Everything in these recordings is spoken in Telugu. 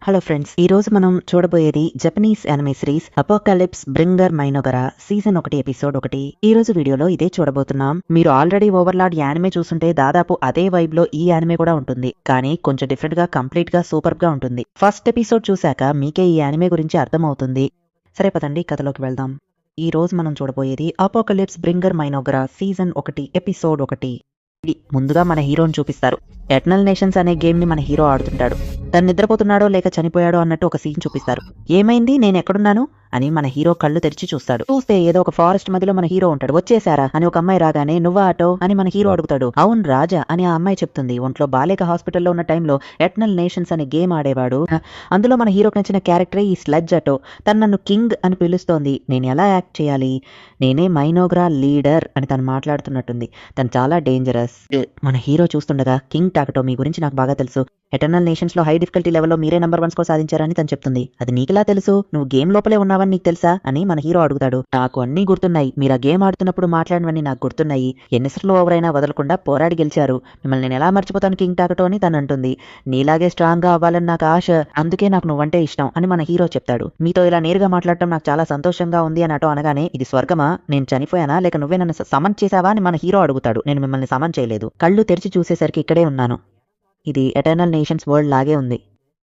హలో ఫ్రెండ్స్, ఈ రోజు మనం చూడబోయేది Japanese anime series apocalypse bringer Mynoghra season 1 episode 1. ఈ రోజు వీడియోలో ఇదే చూడబోతున్నాం. మీరు ఆల్రెడీ ఓవర్లార్డ్ యానిమే చూస్తుంటే దాదాపు అదే వైబ్ లో ఈ యానిమే కూడా ఉంటుంది, కానీ కొంచెం డిఫరెంట్ గా కంప్లీట్ గా సూపర్ గా ఉంటుంది. ఫస్ట్ ఎపిసోడ్ చూశాక మీకే ఈ యానిమే గురించి అర్థమవుతుంది. సరే పదండి కథలోకి వెళ్దాం. ఈ రోజు మనం చూడబోయేది అపోకలిప్స్ బ్రింగర్ మైనోగరా సీజన్ 1 ఎపిసోడ్ 1. ముందుగా మన హీరోని చూపిస్తారు. ఎటర్నల్ నేషన్స్ అనే గేమ్ ని మన హీరో ఆడుతుంటాడు. తను నిద్రపోతున్నాడో లేక చనిపోయాడో అన్నట్టు ఒక సీన్ చూపిస్తారు. ఏమైంది, నేను ఎక్కడున్నాను అని మన హీరో కళ్ళు తెరిచి చూస్తాడు. చూస్తే ఏదో ఒక ఫారెస్ట్ మధ్యలో మన హీరో ఉంటాడు. వచ్చేసారా అని ఒక అమ్మాయి రాగానే, నువ్వా ఆటో అని మన హీరో అడుగుతాడు. అవును రాజా అని ఆ అమ్మాయి చెప్తుంది. ఒంట్లో బాలేక హాస్పిటల్లో ఉన్న టైంలో ఎటర్నల్ నేషన్స్ అనే గేమ్ ఆడేవాడు. అందులో మన హీరోకి నచ్చిన క్యారెక్టరే ఈ స్లెడ్జ్ ఆటో. తను నన్ను కింగ్ అని పిలుస్తోంది. నేను ఎలా యాక్ట్ చేయాలి? నేనే మైనోగ్రా లీడర్ అని తను మాట్లాడుతున్నట్టుంది. తను చాలా డేంజరస్. మన హీరో చూస్తుండగా, కింగ్ టాకటో మీ గురించి నాకు బాగా తెలుసు. ఎటర్నల్ నేషన్స్ లో హై డిఫికల్టీ లెవెల్లో మీరే నెంబర్ 1 స్కోర్ సాధించారని తను చెప్తుంది. అది నీకులా తెలుసు? నువ్వు గేమ్ లోపలే ఉన్నావని నీకు తెలుసా అని మన హీరో అడుగుతాడు. నాకు అన్నీ గుర్తున్నాయి. మీరు ఆ గేమ్ ఆడుతున్నప్పుడు మాట్లాడినవన్నీ నాకు గుర్తున్నాయి. ఎన్నిసార్లు ఓవర్ అయినా వదలకుండా పోరాడి గెలిచారు. మిమ్మల్ని నేను ఎలా మర్చిపోతాను కింగ్ టాకటో అని తను అంటుంది. నీలాగే స్ట్రాంగ్ గా అవ్వాలని నాకు ఆశ, అందుకే నాకు నువ్వంటే ఇష్టం అని మన హీరో చెప్తాడు. మీతో ఇలా నేరుగా మాట్లాడటం నాకు చాలా సంతోషంగా ఉంది అని అటో అనగానే, ఇది స్వర్గమా? నేను చనిపోయానా లేక నువ్వే నన్ను సమన్ చేసావా అని మన హీరో అడుగుతాడు. నేను మిమ్మల్ని సమన్ చేయలేదు. కళ్ళు తెరిచి చూసేసరికి ఇక్కడే ఉన్నాను. ఇది ఎటర్నల్ నేషన్స్ వరల్డ్ లాగే ఉంది.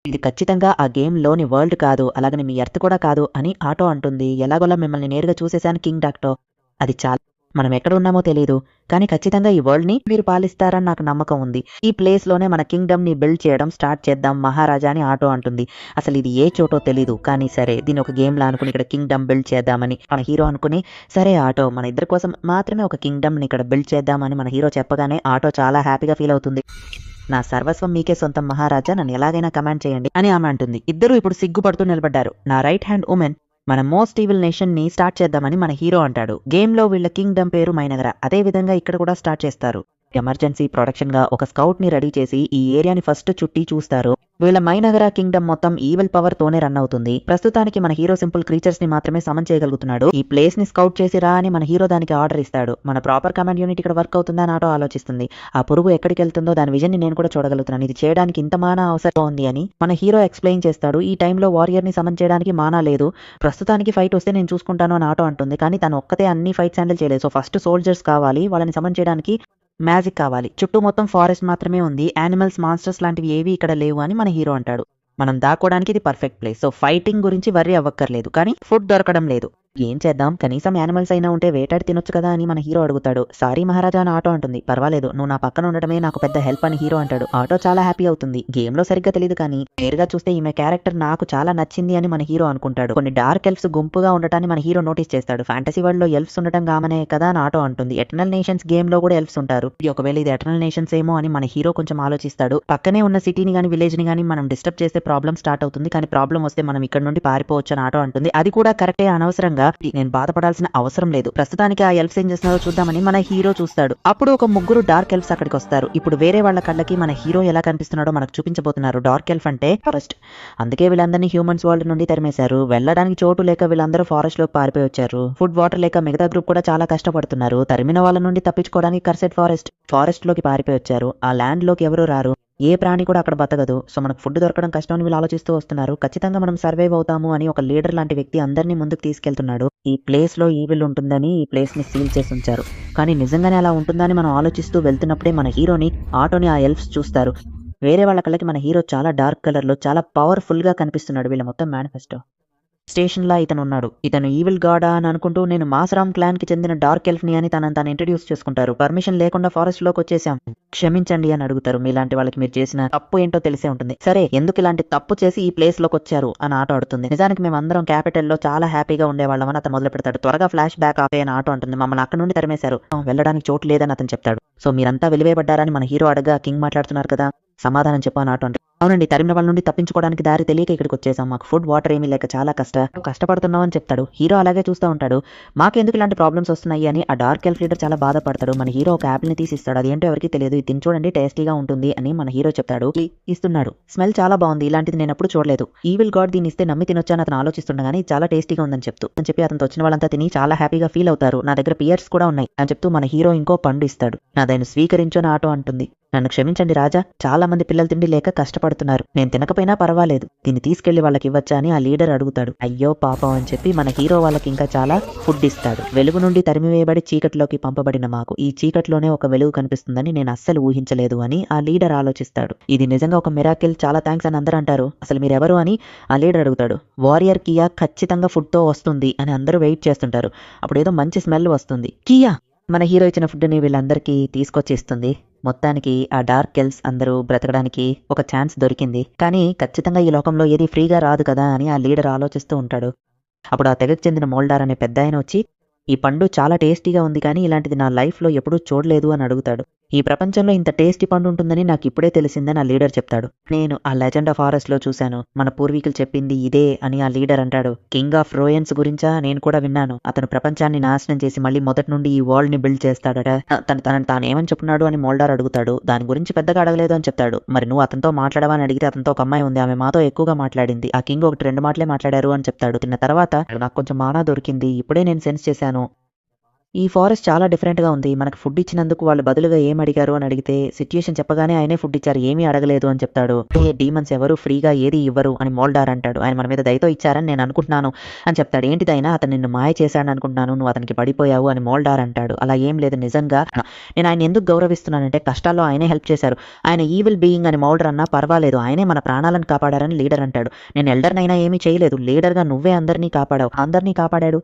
ఇది ఖచ్చితంగా ఆ గేమ్ లోని వరల్డ్ కాదు, అలాగని మీ ఎర్త్ కూడా కాదు అని ఆటో అంటుంది. ఎలాగోలా మిమ్మల్ని నేరుగా చూసేశాను కింగ్ టాకటో. అది చాలా. మనం ఎక్కడ ఉన్నామో తెలియదు, కానీ ఖచ్చితంగా ఈ వరల్డ్ ని మీరు పాలిస్తారని నాకు నమ్మకం ఉంది. ఈ ప్లేస్ లోనే మన కింగ్డమ్ ని బిల్డ్ చేయడం స్టార్ట్ చేద్దాం మహారాజా అని ఆటో అంటుంది. అసలు ఇది ఏ చోటో తెలీదు, కానీ సరే దీని ఒక గేమ్ లా అనుకుని ఇక్కడ కింగ్డమ్ బిల్డ్ చేద్దామని మన హీరో అనుకుని, సరే ఆటో మన ఇద్దరి కోసం మాత్రమే ఒక కింగ్డమ్ ని ఇక్కడ బిల్డ్ చేద్దామని మన హీరో చెప్పగానే ఆటో చాలా హ్యాపీగా ఫీల్ అవుతుంది. నా సర్వస్వం మీకే సొంతం మహారాజా, నన్ను ఎలాగైనా కమాండ్ చేయండి అని ఆమె అంటుంది. ఇద్దరు ఇప్పుడు సిగ్గుపడుతూ నిలబడ్డారు. నా రైట్ హ్యాండ్ ఉమెన్, మన మోస్ట్ ఈవిల్ నేషన్ ని స్టార్ట్ చేద్దామని మన హీరో అంటాడు. గేమ్ లో వీళ్ళ కింగ్డమ్ పేరు మైనగరా. అదే విధంగా ఇక్కడ కూడా స్టార్ట్ చేస్తారు. ఎమర్జెన్సీ ప్రొటెక్షన్ గా ఒక స్కౌట్ ని రెడీ చేసి ఈ ఏరియాని ఫస్ట్ చుట్టి చూస్తారు. వీళ్ళ మైనగరా కింగ్డమ్ మొత్తం ఈవిల్ పవర్ తోనే రన్ అవుతుంది. ప్రస్తుతానికి మన హీరో సింపుల్ క్రీచర్స్ ని మాత్రమే సమన్ చేయగలుగుతున్నాడు. ఈ ప్లేస్ ని స్కౌట్ చేసి రా అని మన హీరో దానికి ఆర్డర్ ఇస్తాడు. మన ప్రాపర్ కమాండ్ యూనిట్ ఇక్కడ వర్క్ అవుతుందా అని ఆటో ఆలోచిస్తుంది. ఆ పురుగు ఎక్కడికి వెళ్తుందో దాని విజన్ ని నేను కూడా చూడగలుగుతున్నాను. ఇది చేయడానికి ఇంత మానా అవసరం ఉంది అని మన హీరో ఎక్స్ప్లెయిన్ చేస్తాడు. ఈ టైంలో వారియర్ ని సమన్ చేయడానికి మానా లేదు. ప్రస్తుతానికి ఫైట్ వస్తే నేను చూసుకుంటాను అని ఆటో అంటుంది. కానీ తను ఒక్కతే అన్ని ఫైట్స్ హ్యాండిల్ చేయలేదు. సో ఫస్ట్ సోల్జర్స్ కావాలి, వాళ్ళని సమన్ చేయడానికి మ్యాజిక్ కావాలి. చుట్టూ మొత్తం ఫారెస్ట్ మాత్రమే ఉంది. యానిమల్స్, మాన్స్టర్స్ లాంటివి ఏవి ఇక్కడ లేవు అని మన హీరో అంటాడు. మనం దాక్కోవడానికి ఇది పర్ఫెక్ట్ ప్లేస్. సో ఫైటింగ్ గురించి వర్రీ అవ్వక్కర్లేదు, కానీ ఫుడ్ దొరకడం లేదు. ఏం చేద్దాం, కనీసం యానిమల్స్ అయినా ఉంటే వేటాడి తినొచ్చు కదా అని మన హీరో అడుగుతాడు. సారీ మహారాజా అని ఆటో అంటుంది. పర్వాలేదు, నువ్వు నా పక్కన ఉండటమే నాకు పెద్ద హెల్ప్ అని హీరో అంటాడు. ఆటో చాలా హ్యాపీ అవుతుంది. గేమ్ లో సరిగ్గా తెలియదు, కానీ నేరుగా చూస్తే ఈమె క్యారెక్టర్ నాకు చాలా నచ్చింది అని మన హీరో అనుకుంటాడు. కొన్ని డార్క్ ఎల్ఫ్స్ గుంపుగా ఉండటాన్ని మన హీరో నోటీస్ చేస్తాడు. ఫ్యాంటసీ వరల్డ్ లో ఎల్ఫ్స్ ఉండటం కామనే కదా అని ఆటో అంటుంది. ఎటర్నల్ నేషన్స్ గేమ్ లో కూడా ఎల్ఫ్స్ ఉంటారు. ఒకవేళ ఇది ఎటర్నల్ నేషన్స్ ఏమో అని మన హీరో కొంచెం ఆలోచిస్తాడు. పక్కనే ఉన్న సిటీని గానీ విలేజ్ ని గానీ మనం డిస్టర్బ్ చేస్తే ప్రాబ్లం స్టార్ట్ అవుతుంది, కానీ ప్రాబ్లం వస్తే మనం ఇక్కడ నుండి పారిపోవచ్చు అని ఆటో అంటుంది. అది కూడా కరెక్టే, అనవసరంగా నేను బాధపడాల్సిన అవసరం లేదు. ప్రస్తుతానికి ఆ ఎల్ఫ్స్ ఏం చేస్తున్నారో చూద్దామని మన హీరో చూస్తాడు. అప్పుడు ఒక ముగ్గురు డార్క్ ఎల్ఫ్స్ అక్కడికి వస్తారు. ఇప్పుడు వేరే వాళ్ళ కళ్ళకి మన హీరో ఎలా కనిపిస్తున్నాడో మనకు చూపించబోతున్నారు. డార్క్ ఎల్ఫ్ అంటే ఫారెస్ట్, అందుకే వీళ్ళందరినీ హ్యూమన్స్ వరల్డ్ నుండి తరిమేశారు. వెళ్ళడానికి చోటు లేక వీళ్ళందరూ ఫారెస్ట్ లో పారిపోయి వచ్చారు. ఫుడ్, వాటర్ లేక మిగతా గ్రూప్ కూడా చాలా కష్టపడుతున్నారు. తరిమిన వాళ్ళ నుండి తప్పించుకోవడానికి కర్సెట్ ఫారెస్ట్ లోకి పారిపోయి వచ్చారు. ఆ ల్యాండ్ లోకి ఎవరు రారు, ఏ ప్రాణి కూడా అక్కడ బతకదు. సో మనకు ఫుడ్ దొరకడం కష్టం అని వీళ్ళు ఆలోచిస్తూ వస్తున్నారు. ఖచ్చితంగా మనం సర్వైవ్ అవుతాము అని ఒక లీడర్ లాంటి వ్యక్తి అందరినీ ముందుకు తీసుకెళ్తున్నాడు. ఈ ప్లేస్ లో ఈవిల్ ఉంటుందని ఈ ప్లేస్ ని సీల్ చేసి ఉంచారు. కానీ నిజంగానే అలా ఉంటుందని మనం ఆలోచిస్తూ వెళ్తున్నప్పుడే మన హీరోని, ఆటోని ఆ ఎల్ఫ్స్ చూస్తారు. వేరే వాళ్ళ కళ్ళకి మన హీరో చాలా డార్క్ కలర్ లో చాలా పవర్ఫుల్ గా కనిపిస్తున్నాడు. వీళ్ళ మొత్తం మేనిఫెస్టో స్టేషన్ లా ఇతను ఉన్నాడు. ఇతను ఈవిల్ గాడా అని అనుకుంటూ, నేను మాసరామ్ క్లాన్ కి చెందిన డార్క్ ఎల్ఫ్ ని అని తను ఇంట్రడ్యూస్ చేసుకుంటారు. పర్మిషన్ లేకుండా ఫారెస్ట్ లోకి వచ్చేసాం, క్షమించండి అని అడుగుతారు. మీలాంటి వాళ్ళకి మీరు చేసిన తప్పు ఏంటో తెలిసే ఉంటుంది. సరే, ఎందుకు ఇలాంటి తప్పు చేసి ఈ ప్లేస్ లోకి వచ్చారు అని ఆటో అడుగుతుంది. నిజానికి మేము అందరం క్యాపిటల్ లో చాలా హ్యాపీగా ఉండేవాళ్ళం అని అతను మొదలు పెడతాడు. త్వరగా ఫ్లాష్ బ్యాక్ ఆపే అని ఆటో అంటుంది. మమ్మల్ని అక్కడ నుండి తరిమేశారు, వెళ్ళడానికి చోటు లేదని అతను చెప్తాడు. సో మీరంతా వెలివేయబడ్డారని మన హీరో అడగా, కింగ్ మాట్లాడుతున్నారు కదా, సమాధానం చెప్పని ఆటో అంటే, అవునండి, తరిమిన వాళ్ళ నుండి తప్పించుకోవడానికి దారి తెలియక ఇక్కడికి వచ్చేసాం. మాకు ఫుడ్, వాటర్ ఏమీ లేక చాలా కష్టపడుతున్నాం అని చెప్తాడు. హీరో అలాగే చూస్తూ ఉంటాడు. మాకెందుకు ఇలాంటి ప్రాబ్లమ్స్ వస్తున్నాయి అని ఆ డార్క్ ఎల్ఫ్ లీడర్ చాలా బాధపడతాడు. మన హీరో ఒక యాపిల్ ని తీసిస్తాడు. అదేంటో ఎవరికి తెలియదు. ఇది తిని చూడండి, టేస్టీగా ఉంటుంది అని మన హీరో చెప్తాడు. ఇస్తున్నాడు. స్మెల్ చాలా బాగుంది, ఇలాంటిది నేను ఎప్పుడు చూడలేదు. ఈవిల్ గాడ్ దీన్ని ఇస్తే నమ్మి తినొచ్చని అతను ఆలోచిస్తుండగానే చాలా టేస్టీగా ఉందని చెప్పి అతను వచ్చిన వాళ్ళంతా తిని చాలా హ్యాపీగా ఫీల్ అవుతారు. నా దగ్గర పియర్స్ కూడా ఉన్నాయి అని చెప్తూ మన హీరో ఇంకో పండు ఇస్తాడు. నా దాన్ని స్వీకరించు అని ఆటో అంటుంది. నన్ను క్షమించండి రాజా, చాలా మంది పిల్లలు తిండి లేక కష్టపడుతున్నారు. నేను తినకపోయినా పర్వాలేదు, దీన్ని తీసుకెళ్లి వాళ్ళకి ఇవ్వచ్చా అని ఆ లీడర్ అడుగుతాడు. అయ్యో పాపం అని చెప్పి మన హీరో వాళ్ళకి ఇంకా చాలా ఫుడ్ ఇస్తాడు. వెలుగు నుండి తరిమివేయబడి చీకటిలోకి పంపబడిన మాకు ఈ చీకటిలోనే ఒక వెలుగు కనిపిస్తుందని నేను అస్సలు ఊహించలేదు అని ఆ లీడర్ ఆలోచిస్తాడు. ఇది నిజంగా ఒక మిరాకిల్, చాలా థ్యాంక్స్ అని అందరూ అంటారు. అసలు మీరెవరు అని ఆ లీడర్ అడుగుతాడు. వారియర్ కియా ఖచ్చితంగా ఫుడ్ తో వస్తుంది అని అందరూ వెయిట్ చేస్తుంటారు. అప్పుడు ఏదో మంచి స్మెల్ వస్తుంది. కియా మన హీరో ఇచ్చిన ఫుడ్ని వీళ్ళందరికీ తీసుకొచ్చి ఇస్తుంది. మొత్తానికి ఆ డార్క్ ఎల్స్ అందరూ బ్రతకడానికి ఒక ఛాన్స్ దొరికింది. కానీ ఖచ్చితంగా ఈ లోకంలో ఏది ఫ్రీగా రాదు కదా అని ఆ లీడర్ ఆలోచిస్తూ ఉంటాడు. అప్పుడు ఆ తెగకు చెందిన మోల్డార్ అనే పెద్దాయన వచ్చి, ఈ పండు చాలా టేస్టీగా ఉంది కానీ ఇలాంటిది నా లైఫ్లో ఎప్పుడూ చూడలేదు అని అడుగుతాడు. ఈ ప్రపంచంలో ఇంత టేస్టీ పండు ఉంటుందని నాకు ఇప్పుడే తెలిసిందని ఆ లీడర్ చెప్తాడు. నేను ఆ లెజెండ్ ఆఫ్ ఫారెస్ట్ లో చూశాను, మన పూర్వీకులు చెప్పింది ఇదే అని ఆ లీడర్ అంటాడు. కింగ్ ఆఫ్ రోయన్స్ గురించా నేను కూడా విన్నాను. అతను ప్రపంచాన్ని నాశనం చేసి మళ్ళీ మొదటి నుండి ఈ వరల్డ్ ని బిల్డ్ చేస్తాడట. తను ఏమని చెప్పున్నాడు అని మోల్డార్ అడుగుతాడు. దాని గురించి పెద్దగా అడగలేదు అని చెప్తాడు. మరి నువ్వు అతనితో మాట్లాడవా అని అడిగితే అతనితో ఒక అమ్మాయి ఉంది, ఆమె మాతో ఎక్కువగా మాట్లాడింది. ఆ కింగ్ ఒకటి 2 మాటలే మాట్లాడారు అని చెప్తాడు. తిన్న తర్వాత నాకు కొంచెం మానా దొరికింది, ఇప్పుడే నేను సెన్స్ చేశాను. ఈ ఫారెస్ట్ చాలా డిఫరెంట్గా ఉంది. మనకు ఫుడ్ ఇచ్చినందుకు వాళ్ళు బదులుగా ఏం అడిగారు అని అడిగితే సిచ్యుయేషన్ చెప్పగానే ఆయనే ఫుడ్ ఇచ్చారు, ఏమీ అడగలేదు అని చెప్తాడు. ఏ డీమన్స్ ఎవరు ఫ్రీగా ఏది ఇవ్వరు అని మోల్డార్ అంటాడు. ఆయన మన మీద దయతో ఇచ్చారని నేను అనుకుంటున్నాను అని చెప్తాడు. ఏంటిదైనా అతను నిన్ను మాయ చేశాడని అనుకుంటున్నాను, నువ్వు అతనికి పడిపోయావు అని మోల్డార్ అంటాడు. అలా ఏం లేదు, నిజంగా నేను ఆయన ఎందుకు గౌరవిస్తున్నానంటే కష్టాల్లో ఆయనే హెల్ప్ చేశారు. ఆయన ఈవిల్ బీయింగ్ అని మోల్డర్ అన్నా పర్వాలేదు, ఆయనే మన ప్రాణాలను కాపాడారని లీడర్ అంటాడు. నేను ఎల్డర్నైనా ఏమీ చేయలేదు, లీడర్గా నువ్వే అందరినీ కాపాడావు. అందరినీ కాపాడాడు.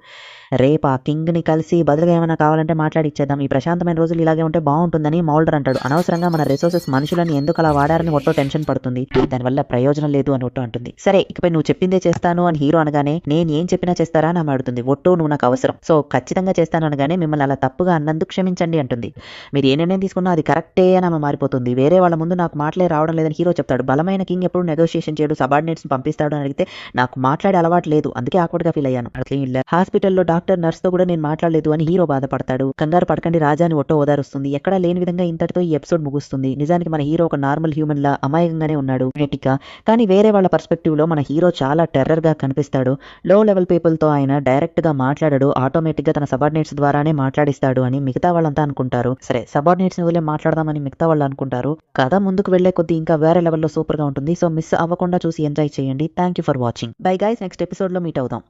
రేపు ఆ కింగ్ని కలిసి బదులుగా ఏమైనా కావాలంటే మాట్లాడి ఇచ్చేద్దాం. ఈ ప్రశాంతమైన రోజులు ఇలాగే ఉంటే బాగుంటుందని మౌల్డర్ అంటాడు. అనవసరంగా మన రిసోర్సెస్ మనుషులని ఎందుకు అలా వాడారని ఒట్టో టెన్షన్ పడుతుంది. దానివల్ల ప్రయోజనం లేదు అని ఒట్టో అంటుంది. సరే ఇకపై నువ్వు చెప్పిందే చేస్తాను అని హీరో అనగానే నేను ఏం చెప్పినా చేస్తారా అని ఆమె అడుగుతుంది. ఒట్టో నువ్వు నాకు అవసరం, సో ఖచ్చితంగా చేస్తాను అనగానే మిమ్మల్ని అలా తప్పుగా అన్నందుకు క్షమించండి అంటుంది. మీరు ఏ నిర్ణయం తీసుకున్నా అది కరెక్టే అని ఆమె మారిపోతుంది. వేరే వాళ్ళ ముందు నాకు మాటలే రావడం లేదని హీరో చెప్తాడు. బలమైన కింగ్ ఎప్పుడు నెగోషియేషన్ చేయడు, సబార్డినేట్స్ పంపిస్తాడు అని అడిగితే నాకు మాట్లాడే అలవాటు లేదు, అందుకే ఆక్వర్డ్ గా ఫీల్ అయ్యాను. హాస్పిటల్లో డాక్టర్ నర్స్ తో కూడా నేను మాట్లాడలేదు అని హీరో బాధపడతాడు. కంగారు పడకండి రాజాని ఒట్టో ఓదారుస్తుంది. ఎక్కడా లేని విధంగా ఇంతటితో ఈ ఎపిసోడ్ ముగుస్తుంది. నిజానికి మన హీరో ఒక నార్మల్ హ్యూమన్ లా అమాయకంగానే ఉన్నాడు గా, కానీ వేరే వాళ్ళ పర్స్పెక్టివ్ లో మన హీరో చాలా టెర్రర్ గా కనిపిస్తాడు. లో లెవెల్ పీపుల్ తో ఆయన డైరెక్ట్ గా మాట్లాడడు, ఆటోమేటిక్ గా తన సబార్డినేట్స్ ద్వారానే మాట్లాడిస్తాడు అని మిగతా వాళ్ళంతా అనుకుంటారు. సరే సబార్డినేట్స్ ని వదిలే మాట్లాడదామని మిగతా వాళ్ళు అనుకుంటారు. కథ ముందుకు వెళ్లే కొద్దీ ఇంకా వేరే లెవెల్లో సూపర్ గా ఉంటుంది. సో మిస్ అవ్వకుండా చూసి ఎంజాయ్ చేయండి. Thank you for watching. Bye guys, next episode లో మీట్ అవుదాం.